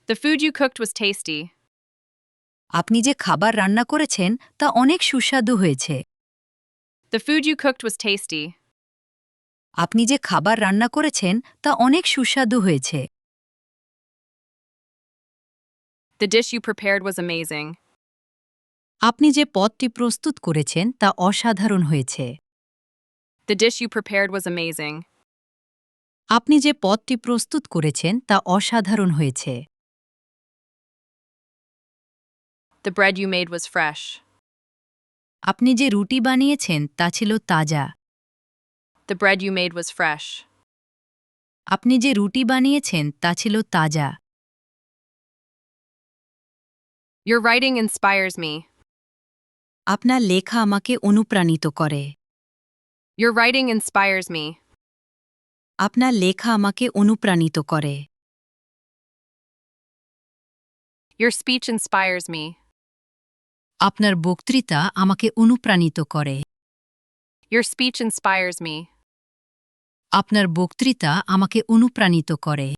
The food you cooked was tasty. আপনি যে খাবার রান্না করেছেন তা অনেক সুস্বাদু হয়েছে। The food you cooked was tasty. আপনি যে খাবার রান্না করেছেন তা অনেক সুস্বাদু হয়েছে। The dish you prepared was amazing. আপনি যে পদটি প্রস্তুত করেছেন তা অসাধারণ হয়েছে। The dish you prepared was amazing. আপনি যে পদটি প্রস্তুত করেছেন তা অসাধারণ হয়েছে। The bread you made was fresh. আপনি যে রুটি বানিয়েছেন তা ছিল তাজা। The bread you made was fresh. আপনি যে রুটি বানিয়েছেন তা ছিল তাজা। Your writing inspires me. আপনার লেখা আমাকে অনুপ্রাণিত করে। Your writing inspires me. আপনার লেখা আমাকে অনুপ্রাণিত করে। Your speech inspires me. আপনার বক্তৃতা আমাকে অনুপ্রাণিত করে। Your speech inspires me. আপনার বক্তৃতা আমাকে অনুপ্রাণিত করে।